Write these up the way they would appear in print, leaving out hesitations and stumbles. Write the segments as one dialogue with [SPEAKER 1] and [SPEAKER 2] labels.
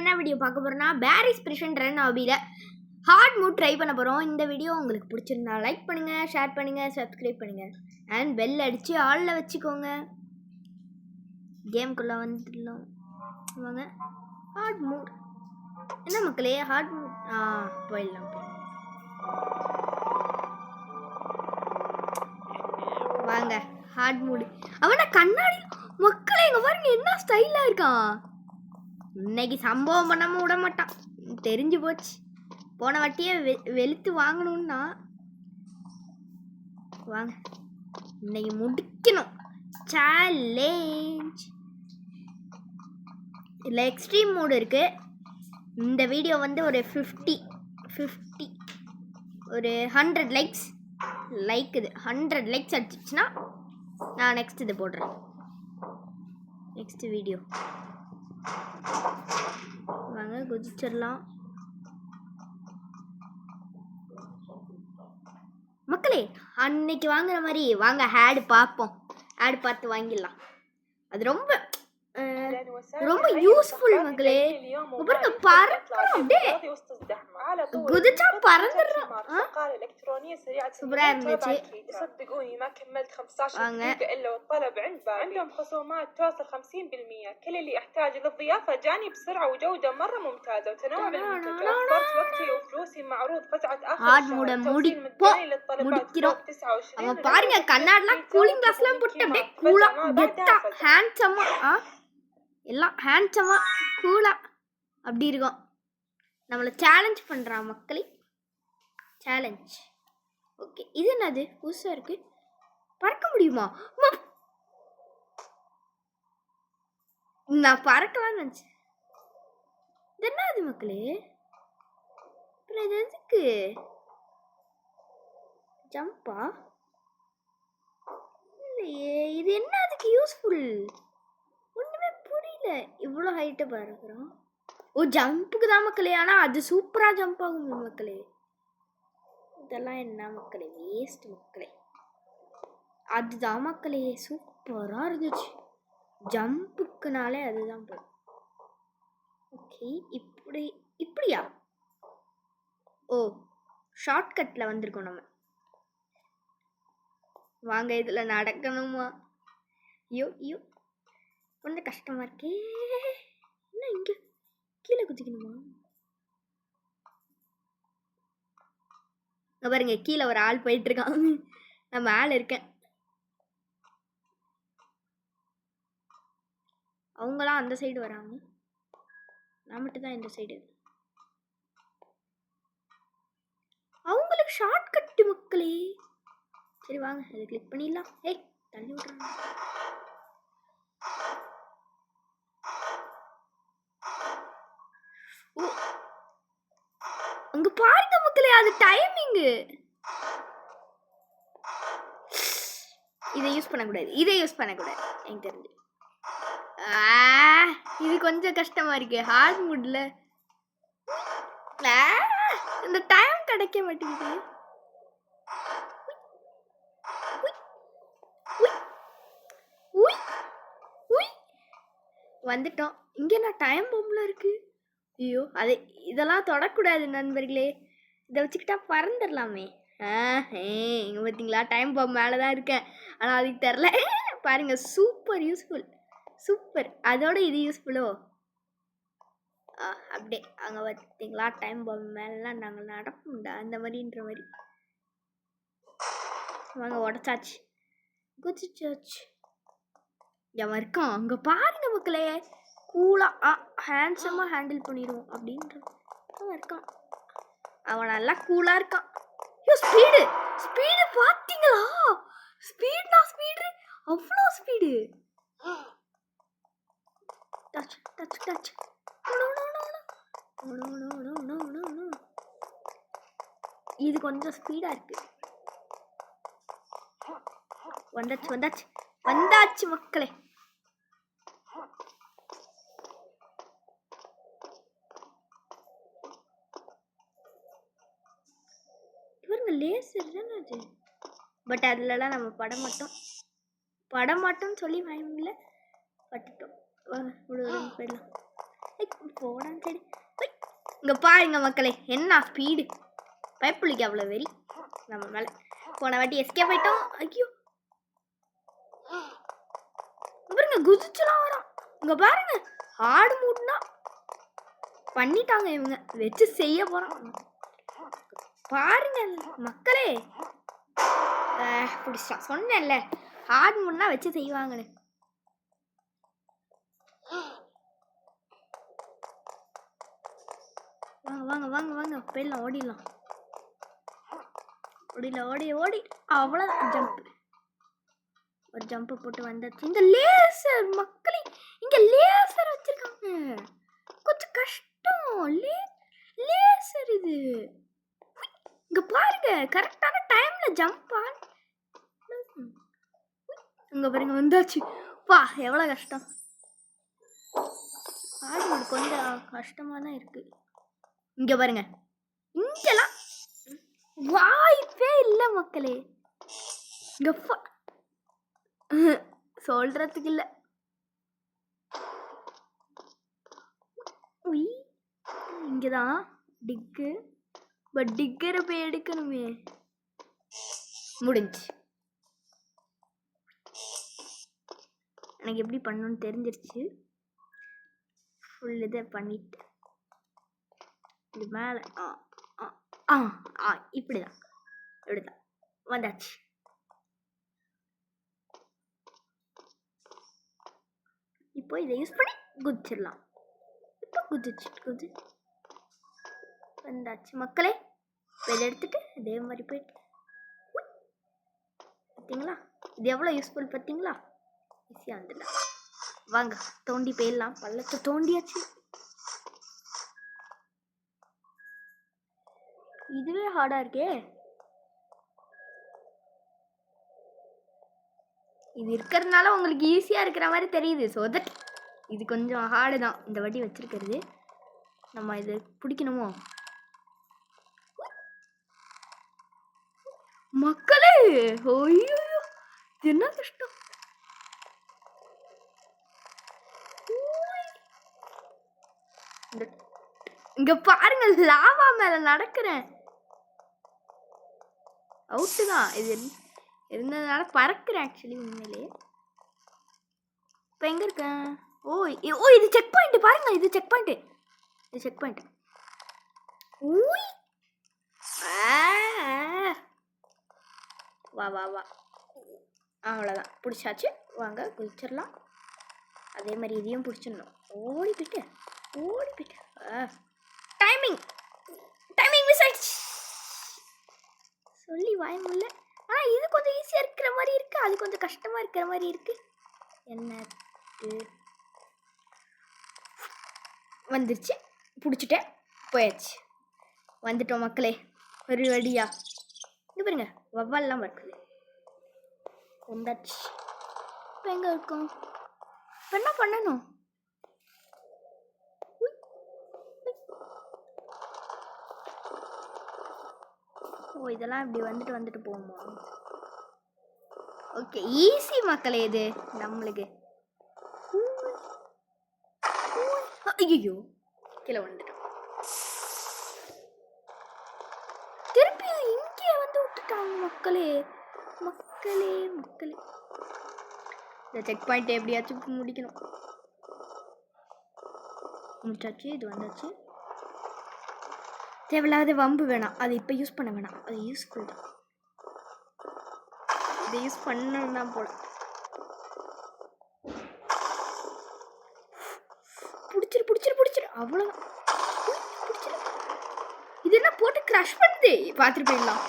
[SPEAKER 1] என்ன வீடியோ பார்க்க போகிறோம்னா பேரிஸ் பிரிஷன் ரன் ஹாபியில் ஹார்ட் மூட் ட்ரை பண்ண போகிறோம். இந்த வீடியோ உங்களுக்கு பிடிச்சிருந்தா லைக் பண்ணுங்கள், ஷேர் பண்ணுங்கள், சப்ஸ்கிரைப் பண்ணுங்கள் அண்ட் பெல் அடித்து ஆளில் வச்சுக்கோங்க. கேம்குள்ளே வந்துடலாம் வாங்க. ஹார்ட் மூட் என்ன மக்களே, ஹார்ட் மூட் போயிடலாம். வாங்க ஹார்ட் மூடு. அவனை கண்ணாடி மக்களே இங்கே பாருங்க என்ன ஸ்டைலாக இருக்கான். இன்னைக்கு சம்பவம் பண்ணாம விட மாட்டான், தெரிஞ்சு போச்சு. போன வாட்டியே வெளுத்து வாங்கணும்னா வாங்க இன்னைக்கு முடிக்கணும். சேலஞ்ச் இல்லை எக்ஸ்ட்ரீம் மோடு இருக்கு. இந்த வீடியோ வந்து ஒரு 50 ஒரு 100 லைக்ஸ் இது 100 லைக்ஸ் அடிச்சிச்சுன்னா நான் நெக்ஸ்ட் இது போடுறேன். நெக்ஸ்ட் வீடியோ வாங்க குதிச்சிடலாம் மக்களே. அன்னைக்கு வாங்குற மாதிரி வாங்க ஆடு பார்ப்போம். ஆடு பார்த்து வாங்கிடலாம். அது ரொம்ப யூஸ்ஃபுல் மக்களே. பாருங்க பறக்கும், அப்படியே குதிச்சா பறந்துடுறோம். சூப்பரா இருந்துச்சு. வாங்க
[SPEAKER 2] عندهم خصومات توصل 50%. كل اللي احتاج للضيافة جاني بسرعة وجودة مرة ممتازة وتنوع بالمنتج. وفرت وقتي وفلوسي معروض قطعة آخر الشهر. توصيل مجاني للطلبات فوق 29.
[SPEAKER 1] பாருங்க கண்ணாடிலாம் கூலிங் கிளாஸ்லாம் போட்டு அப்படியே கூலா கெத்தா ஹேண்ட்ஸமா எல்லாம் ஹேண்ட்ஸமா கூலா அப்படி இருக்கும். நம்மளை சேலஞ்ச் பண்ணுறான் மக்களே. Challenge okay. இது என்னது புதுசாக இருக்கு, பறக்க முடியுமா? நான் பறக்கலாம்னு நினச்சேன். இது என்னது மக்களே? அப்புறம் இது எதுக்கு ஜம்பா இல்லையே? இது என்ன அதுக்கு யூஸ்ஃபுல்? ஒன்றுமே புரியல. இவ்வளோ ஹைட்டை பறக்கிறோம். ஓ ஜம்புக்கு தான் மக்களே. ஆனால் அது சூப்பராக ஜம்ப் ஆகும் மக்களே. இதெல்லாம் என்ன மக்களே, வேஸ்ட் மக்களே. அதுதான் மக்களே சூப்பராக இருந்துச்சு. ஜம்புக்குனாலே அதுதான் போதும். ஓகே இப்படியா? ஓ ஷார்ட்கட்டில் வந்திருக்கோம் நம்ம. வாங்க இதில் நடக்கணுமா? ஐயோ கொஞ்சம் கஷ்டமாக இருக்கே. என்ன இங்கே கீழே குதிக்கணுமா? பாருங்க கீழே ஒரு ஆள் போயிட்டு இருக்கான். நான் மேலே இருக்கேன். அவங்களாம் அந்த சைடு வராங்க, நான் மட்டும் தான் இந்த சைடு. அவங்களுக்கு ஷார்ட் கட்டு மக்களே. சரி வாங்க அதை கிளிக் பண்ணிடலாம். ஏய் தள்ளி விட்றாங்க. அங்க பாருங்க மக்களே, அது டைமிங்கு. இதை யூஸ் பண்ணக்கூடாது எனக்கு தெரிஞ்சு. இது கொஞ்சம் கஷ்டமா இருக்கு ஹார்ட் மூட்ல. இந்த டைம் கிடைக்க மாட்டேங்குது. வந்துட்டோம். இங்க என்ன டைம் பொம்பளை இருக்கு. ஐயோ அது இதெல்லாம் தொடக்கூடாது நண்பர்களே. இதை வச்சுக்கிட்டா பறந்துடலாமே. இங்கே பார்த்தீங்களா டைம் பாம்பு மேலே தான் இருக்கேன், ஆனால் அதுக்கு தெரில. பாருங்க சூப்பர் யூஸ்ஃபுல், சூப்பர். அதோட இது யூஸ்ஃபுல்லோ. அப்படியே அங்கே பார்த்தீங்களா டைம் பாம்பு மேலாம் நாங்கள் நடப்போம்டா அந்த மாதிரின்ற மாதிரி. வாங்க உடச்சாச்சு, குதிச்சாச்சு. அவன் இருக்கான் அங்கே பாருங்க மக்களே. கூலாக ஹேண்ட்ஸமாக ஹேண்டில் பண்ணிடுவோம் அப்படின்ற அவன் இருக்கான். அவன் நல்லா கூலாக இருக்கான். ஐயோ ஸ்பீடு பார்த்தீங்களா? ஸ்பீடு அவ்வளோ ஸ்பீடு. டச் இது கொஞ்சம் ஸ்பீடாக இருக்கு. வந்தாச்சு மக்களே. லேசர் தானே அது, பட் அதுலலாம் நம்ம பட மாட்டோம்னு சொல்லி பயமில்ல பட்டுட்டோம். போயிடலாம். போடான் சரி. இங்க பாருங்க மக்களே, என்ன ஸ்பீடு. பைப்புளிக்கு அவ்வளோ வெறி நம்ம மேலே. போன வாட்டி எஸ்கேப் ஆயிட்டோம். ஐயோ பாருங்க, குதிச்சுலாம் வரோம். இங்க பாருங்க, ஆடு மூடுனா பண்ணிட்டாங்க இவங்க. வச்சு செய்ய போறான் பாருங்க மக்களே. பிடிச்சான், சொன்னேன்ல ஆடு மூடுனா வச்சு செய்வாங்கன்னு. வாங்க வாங்க வாங்க வாங்க, போயிடலாம், ஓடிடலாம். ஓடி அவ்வளோதான். ஜம்ப், ஒரு ஜம்ப் போட்டு வந்தாச்சு. இந்த லேசர் மக்களே, இங்க லேசர் வச்சிருக்காங்க. கொஞ்சம் கஷ்டம். லேசர் இது. இங்க பாருங்க, கரெக்டான டைம்ல ஜம்ப் ஆன். இங்க பாருங்க வந்தாச்சு. வா எவ்வளவு கஷ்டம். ஆடு கொஞ்சம் கஷ்டமா தான் இருக்கு. இங்க பாருங்க, இங்கெல்லாம் வாய்ப்பே இல்லை மக்களே. இங்க சொல்றதுக்கு இல்ல. இங்கதான் டிக்கு. பட் டிக்கரை போய் எடுக்கணுமே. முடிஞ்சு. எனக்கு எப்படி பண்ணணும்னு தெரிஞ்சிருச்சு. ஃபுல் இதை பண்ணிட்டு இது மேலே இப்படிதான் வந்தாச்சு. இப்போ இதை யூஸ் பண்ணி குதிச்சிடலாம். இப்போ குதி வந்தாச்சு மக்களே. இதை எடுத்துட்டு இதே மாதிரி போயிட்டு பார்த்தீங்களா, இது எவ்வளோ யூஸ்ஃபுல் பார்த்தீங்களா. ஈஸியாக வந்துடலாம். வாங்க தோண்டி போயிடலாம். பள்ளத்தை தோண்டியாச்சு. இதுவே ஹார்டா இருக்கே. இது இருக்கிறதுனால உங்களுக்கு ஈஸியா இருக்கிற மாதிரி தெரியுது. ஸோ தட் இது கொஞ்சம் ஹார்டு தான் இந்த வாட்டி வச்சிருக்கிறது. நம்ம இது பிடிக்கணுமோ மக்களே. ஐயோ என்ன கஷ்டம். இங்க பாருங்க, லாவா மேல நடக்கிறேன். அவுட்டு தான் இது இருந்ததுனால பறக்கிறேன். ஆக்சுவலி உண்மையிலே இப்போ எங்க இருக்கேன்? ஓ இது செக் பாயிண்ட் பாருங்க. இது செக் பாயிண்ட். ஊய் வா வா வா. அவ்வளோதான், பிடிச்சாச்சு. வாங்க குளிச்சிடலாம். அதே மாதிரி இதையும் பிடிச்சிடணும். ஓடி போயிட்டு டைமிங் மிஸ் ஆயிடுச்சு. சொல்லி வாய முடியல. ஆனால் இது கொஞ்சம் ஈஸியாக இருக்கிற மாதிரி இருக்கு, அது கொஞ்சம் கஷ்டமாக இருக்கிற மாதிரி இருக்கு. என்ன வந்துருச்சு, பிடிச்சிட்டேன், போயாச்சு. வந்துட்டோம் மக்களே ஒரு வழியா. இது பாருங்க, வவ்வால்லாம் இருக்குது. வந்தாச்சு. இப்போ எங்கே இருக்கோம்? இப்போ என்ன பண்ணணும்? ஓ இதெல்லாம் இப்படி வந்துட்டு போகுமா? ஓகே, ஈஸி மக்களே இது நம்மளுக்கு. ஐயோ கீழே வந்துட்டோம். திருப்பி இங்கே வந்து விட்டுட்டாங்க மக்களே. இந்த செக் பாயிண்ட் எப்படியாச்சும் முடிக்கணும். முடிச்சாச்சு. இது வந்தாச்சு. தேவையில்லாத வம்பு வேணாம், அது இப்போ யூஸ் பண்ண வேணாம். அது யூஸ்ஃபுல் தான், இதை யூஸ் பண்ணணும் தான் போல. பிடிச்சிரு அவ்வளோதான். இது என்ன போட்டு கிரஷ் பண்ணுது? பார்த்துட்டு போயிடலாம்.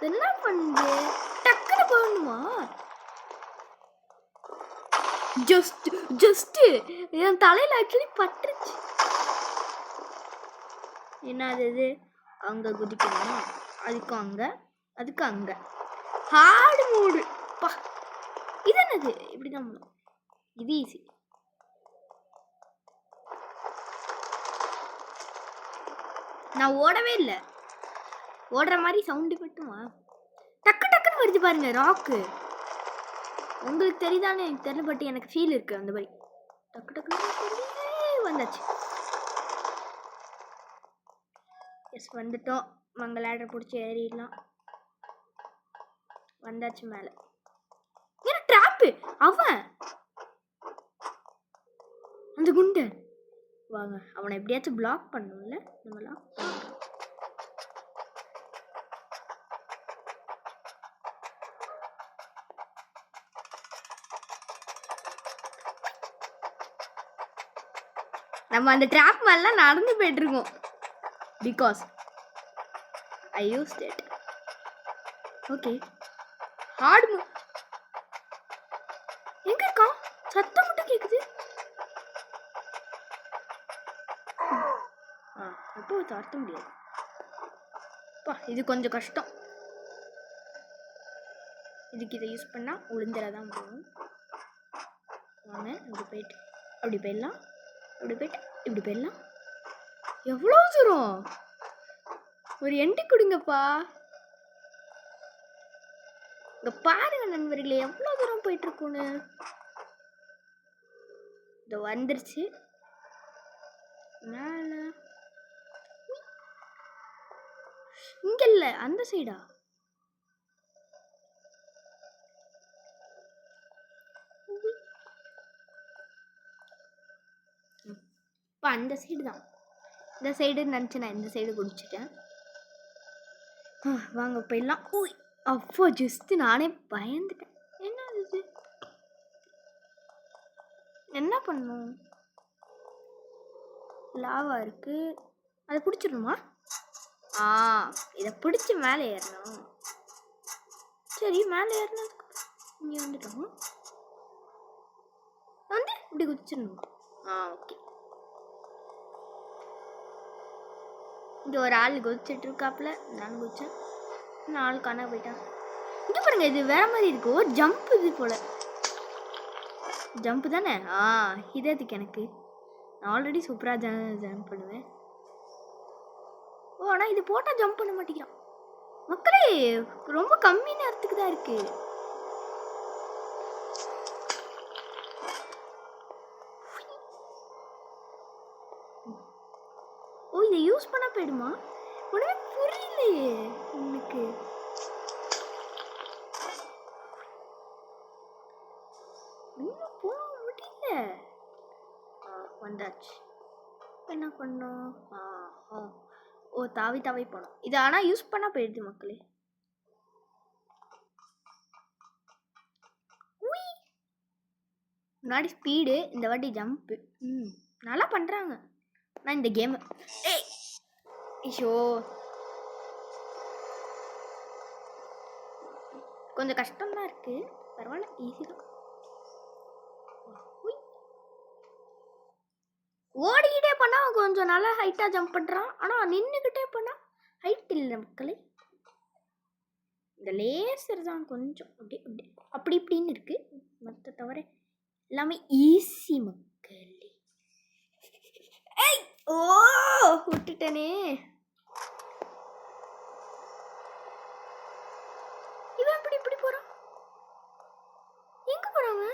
[SPEAKER 1] என்ன பண்ணுது? டக்குன்னு போகணுமா? ஜஸ்ட் என் தலையில் ஆக்சுவலி பட்டுருச்சு. என்னது இது? அங்கே குதிக்கணும், அதுக்கு அங்கே ஹார்டு மூடு. பா இது என்னது? இப்படிதான் பண்ணும். இது ஈஸி. நான் ஓடவே இல்லை. ஓடுற மாதிரி சவுண்டு மட்டுமா? டக்குன்னு வருது பாருங்க ராக்கு. உங்களுக்கு தெரியுதானே எனக்கு தெரியல, பட் எனக்கு ஃபீல் இருக்கு அந்த மாதிரி. டக்கு டக்கு வந்தாச்சு. எஸ் வந்துட்டோம். மங்க லேடர் பிடிச்சி ஏறிடலாம். வந்தாச்சு மேலே. என்ன ட்ராப்பு அவன் அந்த குண்டு. வாங்க அவனை எப்படியாச்சும் பிளாக் பண்ணும்ல நம்மளாம். நம்ம அந்த ட்ராப் மேலாம் நடந்து போயிட்டு இருக்கோம். Because I used it. Okay heart எங்க இருக்கா? சத்தம் மட்டும் கேக்குது. அப்போ தரத்த முடியாது. இது கொஞ்சம் கஷ்டம். இதுக்கு இதை யூஸ் பண்ணா உளுந்துறதான் போகும். வாங்க இப்படி போயிட்டு அப்படி போயிடலாம். அப்படி போயிட்டு இப்படி போயிடலாம். எவ்வளோ தூரம்? ஒரு எண்டி கொடுங்கப்பா. இங்க பாருங்க நண்பர்களே, எவ்வளோ தூரம் போயிட்டு இருக்குன்னு. இது வந்துருச்சு மேல. இங்க இல்ல, அந்த சைடா? அந்த சைடு தான். இந்த சைடு நினச்சி நான் இந்த சைடு குடிச்சிட்டேன். வாங்க போயிடலாம். அப்போ ஜஸ்ட் நானே பயந்துட்டேன். என்ன இது? என்ன பண்ணும்? லாவா இருக்கு, அதை பிடிச்சிடணுமா? இதை பிடிச்சி மேலே ஏறணும். சரி மேலே ஏறினதுக்கு இங்கே வந்துட்டோம். வந்து இப்படி குதிச்சிடணும். ஓகே. இங்கே ஒரு ஆள் குதிச்சிட்டு இருக்காப்புல. நான் குதிச்சேன். இன்னும் ஆள் காண போயிட்டான். இங்கே பாருங்க, இது வேற மாதிரி இருக்கு. ஜம்ப் இது போல. ஜம்ப் தானே? இது அதுக்கு எனக்கு நான் ஆல்ரெடி சூப்பராக ஜம்ப் பண்ணுவேன். ஆனால் இது போட்டால் ஜம்ப் பண்ண மாட்டேங்கிறான். மக்களே ரொம்ப கம்மி நேரத்துக்கு தான் இருக்கு. இதை யூஸ் பண்ண போயிடுமா? உடனே புரியலையே எனக்கு. இன்னும் போக முடியல. வந்தாச்சு. என்ன பண்ணோம்? தாவி தாவி போனோம். இது ஆனால் யூஸ் பண்ணா போயிடுது மக்களே. முன்னாடி ஸ்பீடு, இந்த வாட்டி ஜம்ப்பு. நல்லா பண்ணுறாங்க. நான் இந்த கேமு ஐயோ கொஞ்சம் கஷ்டம்தான் இருக்கு. பரவாயில்ல, ஈஸி தான். ஓடிக்கிட்டே பண்ணா கொஞ்சம் நல்லா ஹைட்டா ஜம்ப் பண்றான். ஆனா நின்றுக்கிட்டே பண்ணா ஹைட் இல்லை மக்களே. இந்த லேசர் தான் கொஞ்சம் அப்படி இப்படின்னு இருக்கு. மற்ற தவிர எல்லாமே ஈஸி மக்களே. விட்டுட்டனே. இவன் இப்படி இப்படி போறான். எங்க போறாங்க?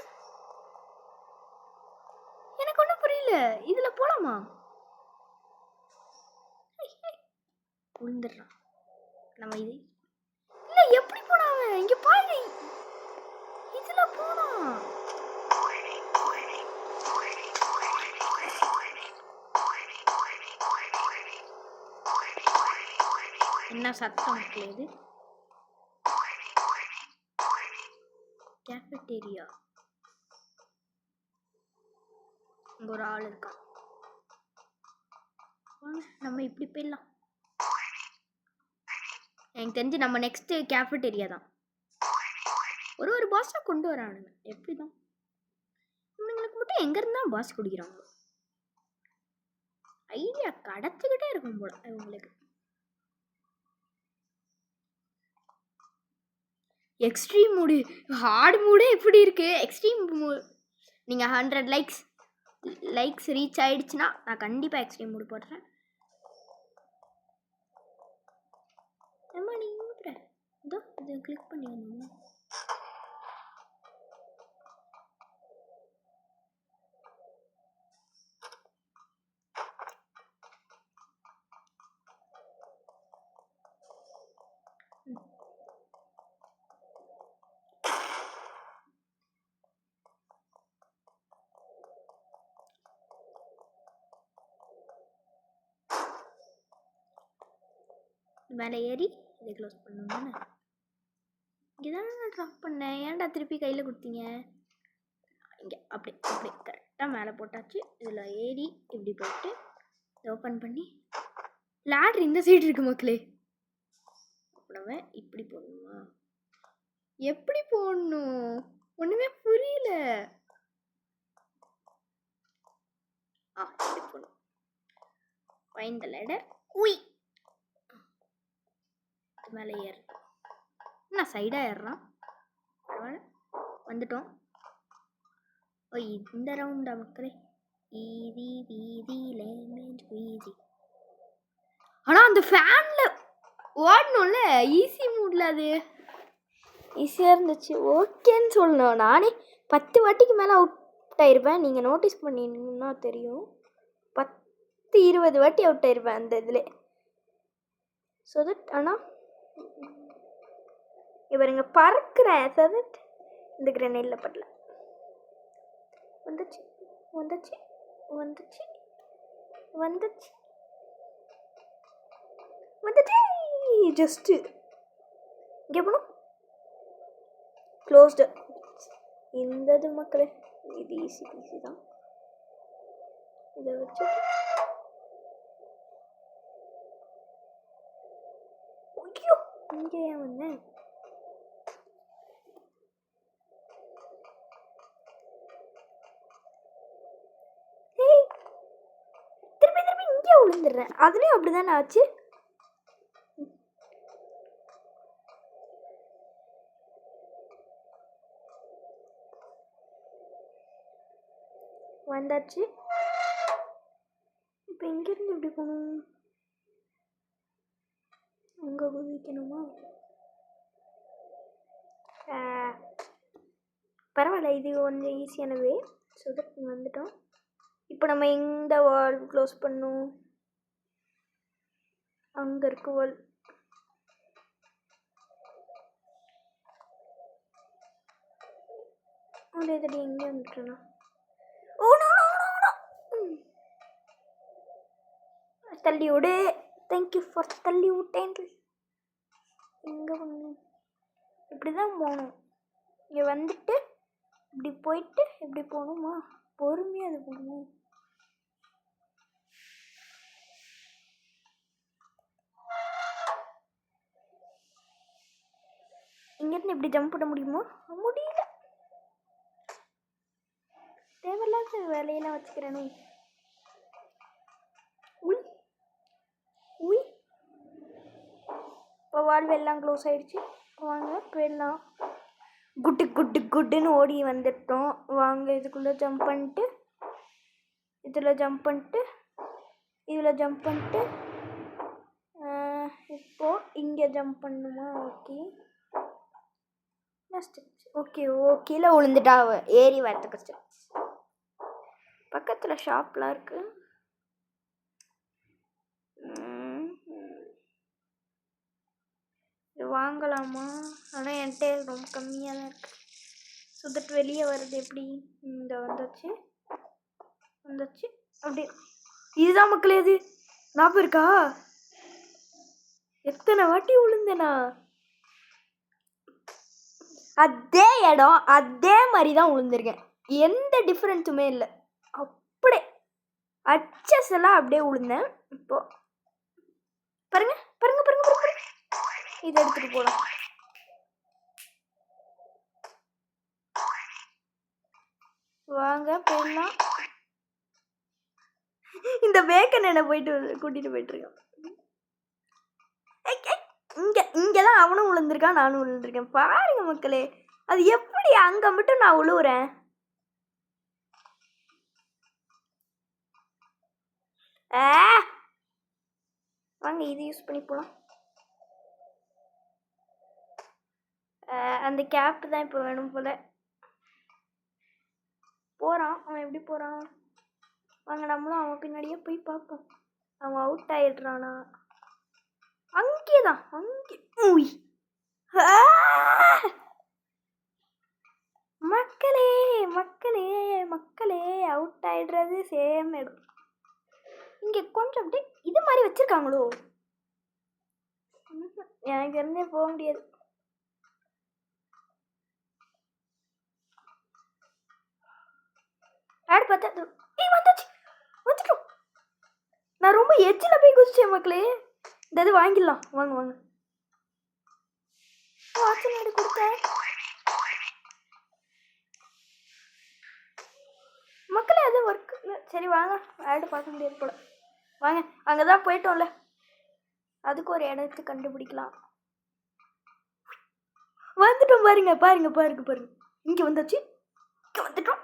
[SPEAKER 1] எனக்கு ஒன்றும் புரியல. இதுல போலாமா? விழுந்துடுறான். நம்ம இது இல்ல, எப்படி போனான்? இங்க பாரு, இதுல போனான். என்ன சத்தம் கேக்குது? கேஃபெட்டேரியா. இங்க ஒரு ஆள் இருக்கான். நம்ம இப்படி போயிடலாம். எனக்கு தெரிஞ்சு நம்ம நெக்ஸ்ட் கேஃபெட்டேரியா தான். ஒரு பாஸா கொண்டு வரானுங்க. எப்படிதான் இவங்களுக்கு மட்டும் எங்க இருந்தா பாஸ் குடிக்கிறாங்க? ஐடியா கடத்துக்கிட்டே இருக்கும் போல இவங்களுக்கு. எக்ஸ்ட்ரீம் மூடு, ஹார்ட் மூடு எப்படி இருக்கு? எக்ஸ்ட்ரீம் மூடு நீங்கள் 100 லைக்ஸ் ரீச் ஆயிடுச்சுன்னா நான் கண்டிப்பாக எக்ஸ்ட்ரீம் மூடு போடுறேன். ஏமா நீங்கள் இதோ இதை கிளிக் பண்ணி வரணும். மேலே ஏறி இதை க்ளோஸ் பண்ணணும் தானே. இங்கே தானே நான் ட்ராப் பண்ணேன், ஏன்டா திருப்பி கையில் கொடுத்தீங்க? இங்கே அப்படி அப்படி கரெக்டாக மேலே போட்டாச்சு. இதில் ஏறி இப்படி போட்டு ஓப்பன் பண்ணி லேடர் இந்த சைடு இருக்கு மக்களே. நம்ம இப்படி போடணுமா? எப்படி போடணும் ஒன்றுமே புரியல. இப்படி போடணும். Find the ladder. உய் மேலே ஏறு. நான் சைடாக ஏறுறான். பரவாயில்ல, வந்துட்டோம். ஓ இந்த ரவுண்டா மக்களே? ஈதி வீதி லேமேஜ் வீதி. ஆனால் அந்த ஃபேனில் ஓடணும்ல, ஈஸி மூடில் அது ஈஸியாக இருந்துச்சு. ஓகேன்னு சொல்லணும். நானே 10 வாட்டிக்கு மேலே அவுட் ஆயிருப்பேன். நீங்கள் நோட்டீஸ் பண்ணிங்கன்னா தெரியும், 10-20 வாட்டி அவுட் ஆயிருப்பேன் அந்த இதில். ஸோ தட் ஆனால் இவருங்க பறக்கிறேன். ஸோ தட் இந்த கிரனேடில் படல. வந்துச்சு வந்துச்சு வந்துச்சு வந்துச்சு வந்துச்சு. ஜஸ்ட்டு இங்கே போகணும். க்ளோஸ்டு. இந்த இது மக்களே இது ஈஸி ஈஸி தான். இதை வச்சு ஐயோ இங்கே ஏன் வந்தேன்? திருப்பி திருப்பி இங்கே விழுந்துடுறேன். அதுலேயும் அப்படி தானே ஆச்சு. வந்தாச்சு. இப்போ எங்கேருந்து எப்படி போகணும்? அங்கே குதிக்கணுமா? பரவாயில்ல, இது கொஞ்சம் ஈஸியானவே. ஸோ தட் வந்துட்டோம். இப்போ நம்ம எந்த வால் க்ளோஸ் பண்ணணும்? அங்கே இருக்கு வால். அதே தடி எங்கே வந்துட்டோன்னா தள்ளி விடு. தேங்க்யூ ஃபார் தள்ளி விட்டேன். எங்கே போகணும்? இப்படி தான் போகணும். இங்கே வந்துட்டு இப்படி போயிட்டு இப்படி போகணுமா? பொறுமையாக அது போகணும். இங்கேருந்து இப்படி ஜம்ப் பண்ண முடியுமா? முடியல. தேவையில்லாத வேலையெல்லாம் வச்சுக்கிறேனே. உய் உய். இப்போ வால்வு எல்லாம் க்ளோஸ் ஆகிடுச்சு. வாங்க போயிடலாம். குட்டு குட்டு குட்டுன்னு ஓடி வந்துட்டோம். வாங்க இதுக்குள்ளே ஜம்ப் பண்ணிட்டு இதில் ஜம்ப் பண்ணிட்டு இதில் ஜம்ப் பண்ணிட்டு இப்போது இங்கே ஜம்ப் பண்ணணுமா? Okay steps. ஓகே ஓகேல விழுந்துட்டா. ஏறி வரத்துக்கு ஸ்டெப்ஸ். பக்கத்தில் ஷாப்லாம் இருக்குது. இது வாங்கலாமா? ஆனால் என்கிட்ட ரொம்ப கம்மியாக தான் இருக்குது. ஸோ தட் வெளியே வருது எப்படி? இந்த வந்துச்சு வந்துச்சு அப்படி. இதுதான் மக்களே. இது ஞாபகம் இருக்கா? எத்தனை வாட்டி விழுந்தேனா? அதே இடம் அதே மாதிரி தான் விழுந்திருக்கேன். எந்த டிஃப்ரென்ஸுமே இல்லை. அப்படியே அச்சஸ் எல்லாம் அப்படியே விழுந்தேன். இப்போ பாருங்க பாருங்க பாருங்க பாருங்க. இதை எடுத்துட்டு போகலாம். வாங்க போயிடலாம். இந்த பேக்கன் என்ன கூட்டிட்டு போயிட்டு இருக்கான். இங்கதான் அவனும் விழுந்திருக்கான், நானும் விழுந்திருக்கேன். பாருங்க மக்களே, அது எப்படி அங்க மட்டும் நான் விழுவுறேன். வாங்க இது யூஸ் பண்ணி போலாம். அந்த கேப் தான் இப்போ வேணும் போல. போறான் அவன். எப்படி போறான்? வாங்க நம்மளும் அவன் பின்னாடியே போய் பார்ப்போம். அவன் அவுட் ஆயிடுறானா? அங்கேதான் அங்கே. மக்களே மக்களே மக்களே, அவுட் ஆயிடுறது சேம் இடம். இங்கே கொஞ்சம் அப்படியே இது மாதிரி வச்சிருக்காங்களோ? எனக்கு இருந்தே போக முடியாது. ஆடு பார்த்தா வந்துட்டோம். நான் ரொம்ப எட்ஜில் போய் குதிச்சேன் மக்களே. இந்த இது வாங்கிடலாம். வாங்க வாங்க. ஆக்சன் ஆடு கொடுத்தேன் மக்களே. அது ஒர்க் இல்லை. சரி வாங்க, ஆடு பார்க்க முடியாது போல. வாங்க, அங்கே தான் போயிட்டோம்ல, அதுக்கு ஒரு இடத்து கண்டுபிடிக்கலாம். வந்துட்டோம் பாருங்க பாருங்க பாருங்க பாருங்க. இங்கே வந்தாச்சு, இங்கே வந்துட்டோம்.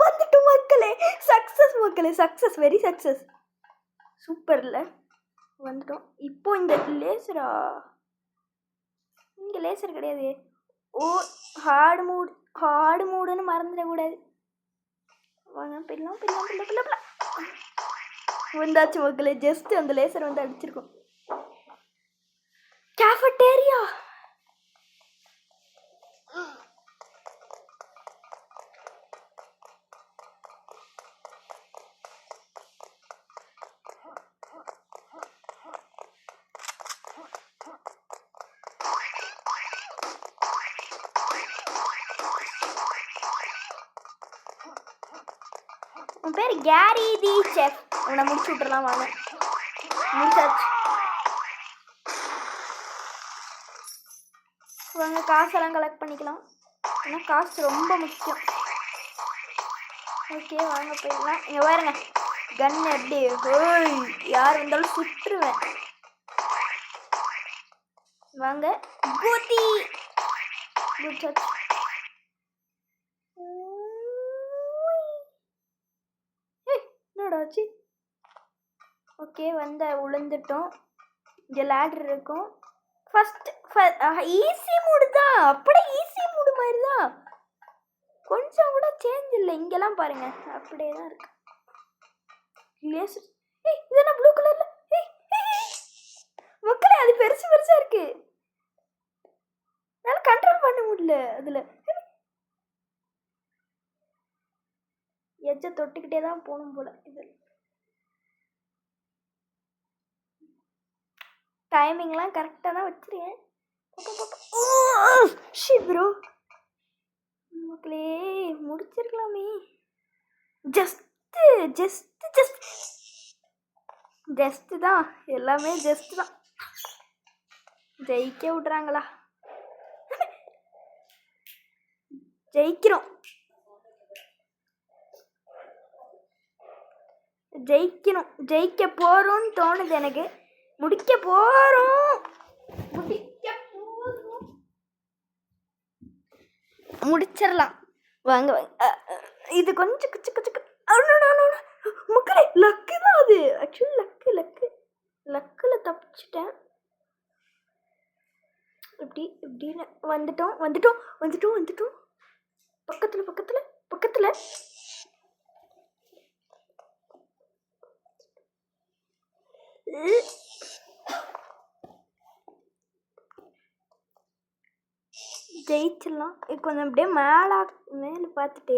[SPEAKER 1] வந்துட்டோம் மக்களே. சக்ஸஸ் மக்களே, சக்ஸஸ், வெரி சக்ஸஸ். சூப்பர் இல்லை? வந்துட்டோம். இப்போ இந்த லேசரா, இங்கே லேசர் கிடையாது. ஓ, ஹார்டு மூடுன்னு மறந்துடக்கூடாது. வாங்க பில்லாம். வந்தாச்சு மக்களே. ஜஸ்ட் அந்த லேசர் வந்து அடிச்சிருக்கோம். கேஃபட்டேரியா. உன் பேர் கேரி தி செஃப். உன்னை முடிச்சு விட்டுறலாம். வாங்க, முடிச்சாச்சு. வாங்க, காசெல்லாம் கலெக்ட் பண்ணிக்கலாம். ஏன்னா காசு ரொம்ப முக்கியம். ஓகே வாங்க போயிடலாம். இங்கே பாருங்க, கன் எப்படி, ஹோய், யார் வந்தாலும் சுட்டுருவேன். வாங்க, பூத்தி முடிச்சாச்சு. என்னடாச்சு? ஓகே, உளுந்துட்டோம். இங்கே லேடர் இருக்கும். ஃபர்ஸ்ட் ஈஸி மூடு தான், அப்படியே ஈஸி மூடு மாதிரி தான். கொஞ்சம் கூட சேஞ்ச் இல்லை. இங்கெல்லாம் பாருங்க, அப்படியே தான் இருக்கு. லேசர். இது என்ன ப்ளூ கலர்ல? மக்களே, அது பெருசா இருக்கு. என்னால் கண்ட்ரோல் பண்ண முடியல. அதில் எஜ்ஜை தொட்டுக்கிட்டே தான் போகணும் போல. இது டைமிங்லாம் கரெக்டாக தான் வச்சிருக்கேன். ப்ரோ மக்களே, முடிச்சிருக்கலாமே. ஜஸ்ட் தான், எல்லாமே ஜஸ்ட் தான். ஜெயிக்க விட்றாங்களா? ஜெயிக்கிறோம். ஜெயிக்க போறோம்னு தோணுது எனக்கு. முடிக்க போறோம். முடிச்சிடலாம். வாங்க வாங்க. இது கொஞ்சம் மக்களே, லக்கு தான் அது. ஆக்சுவலி லக்கில் தப்பிச்சிட்டேன். இப்படின்னு வந்துட்டோம். பக்கத்தில் ஜெயிச்சிடலாம். கொஞ்சம் அப்படியே மேலே பார்த்துட்டு,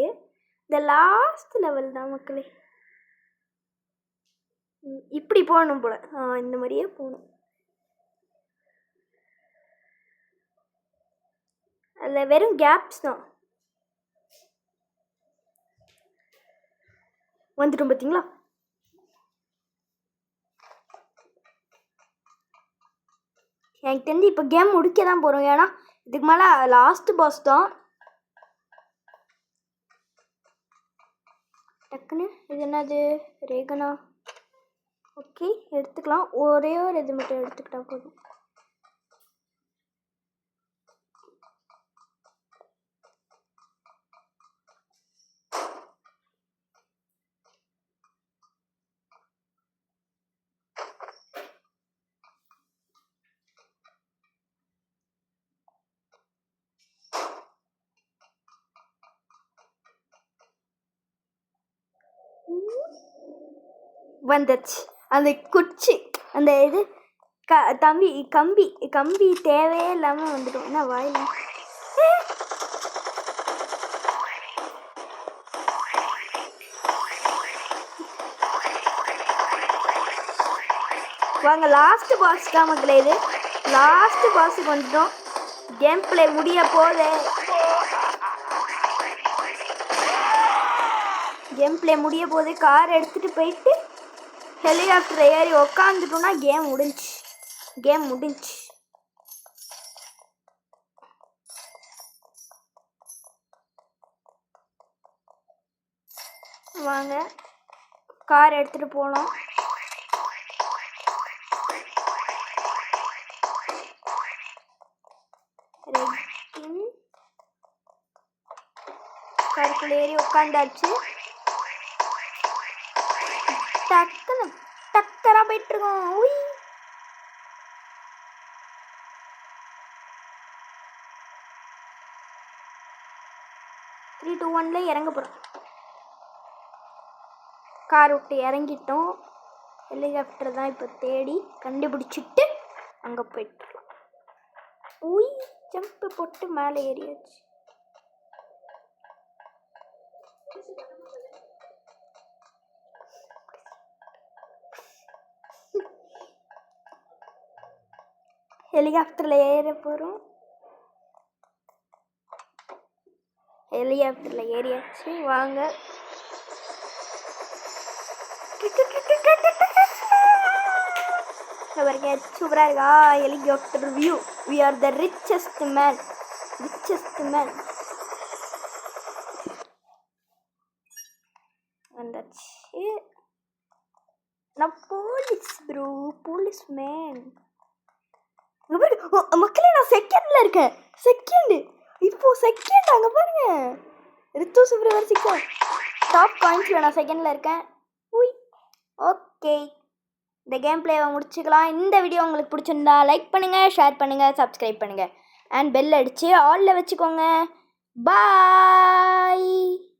[SPEAKER 1] இந்த லாஸ்ட் லெவல் தான் மக்களே. இப்படி போகணும் போல. இந்த மாதிரியே போகணும். அதில் வெறும் கேப்ஸ் தான். வந்துட்டோம் பார்த்தீங்களா? எனக்கு தெரிஞ்சு இப்போ கேம் முடிக்க தான் போகிறோம். ஏன்னா இதுக்கு மேலே லாஸ்ட் பாஸ் தான். டக்குன்னு இது என்னது, ரேகனா. ஓகே, எடுத்துக்கலாம். ஒரே ஒரு இது மட்டும் எடுத்துக்கிட்டா போதும். வந்துச்சு அந்த குச்சி, அந்த இது கம்பி தேவையே இல்லாமல் வந்துடும். என்ன வாயில வாங்க லாஸ்ட் பாஸ் தான் மக்களே. இது லாஸ்ட் பாஸுக்கு வந்துட்டோம். கேம் பிளே முடிய போதே. கேம் பிளே முடிய போது கார் எடுத்துகிட்டு போயிட்டு ஹெலிகாப்டர் ஏறி உக்காந்துட்டோம்னா கேம் முடிஞ்சு. வாங்க கார் எடுத்துகிட்டு போனோம். காருக்குள்ள ஏறி உட்காந்தாச்சு. டக்கரா போயிட்டு இருக்கோம். 3, 2, 1 இறங்க போகிறோம். கார் விட்டு இறங்கிட்டோம். ஹெலிகாப்டர் தான் இப்போ தேடி கண்டுபிடிச்சிட்டு அங்கே போயிட்டுருக்கோம். ஜம்ப்பு போட்டு மேலே ஏறியாச்சு. ஹெலிகாப்டரில் ஏற போகிறோம். ஹெலிகாப்டரில் ஏறியாச்சு. வாங்க சூப்பராக இருக்கா helicopter view. We are the richest man. வந்தாச்சு. நான் போலீஸ் மேன். மக்களே நான் செகண்ட்ல இருக்கேன். இப்போ செகண்ட் அங்கே பாருங்க. ரித்து சுப்ரவர் சிக்கன் டாப் பாயிண்ட்ஸில் நான் செகண்டில் இருக்கேன். ஓகே இந்த கேம் பிளேவை முடிச்சுக்கலாம். இந்த வீடியோ உங்களுக்கு பிடிச்சிருந்தா லைக் பண்ணுங்கள், ஷேர் பண்ணுங்கள், சப்ஸ்கிரைப் பண்ணுங்கள் அண்ட் பெல் அடித்து ஆலில் வச்சுக்கோங்க. பாய்.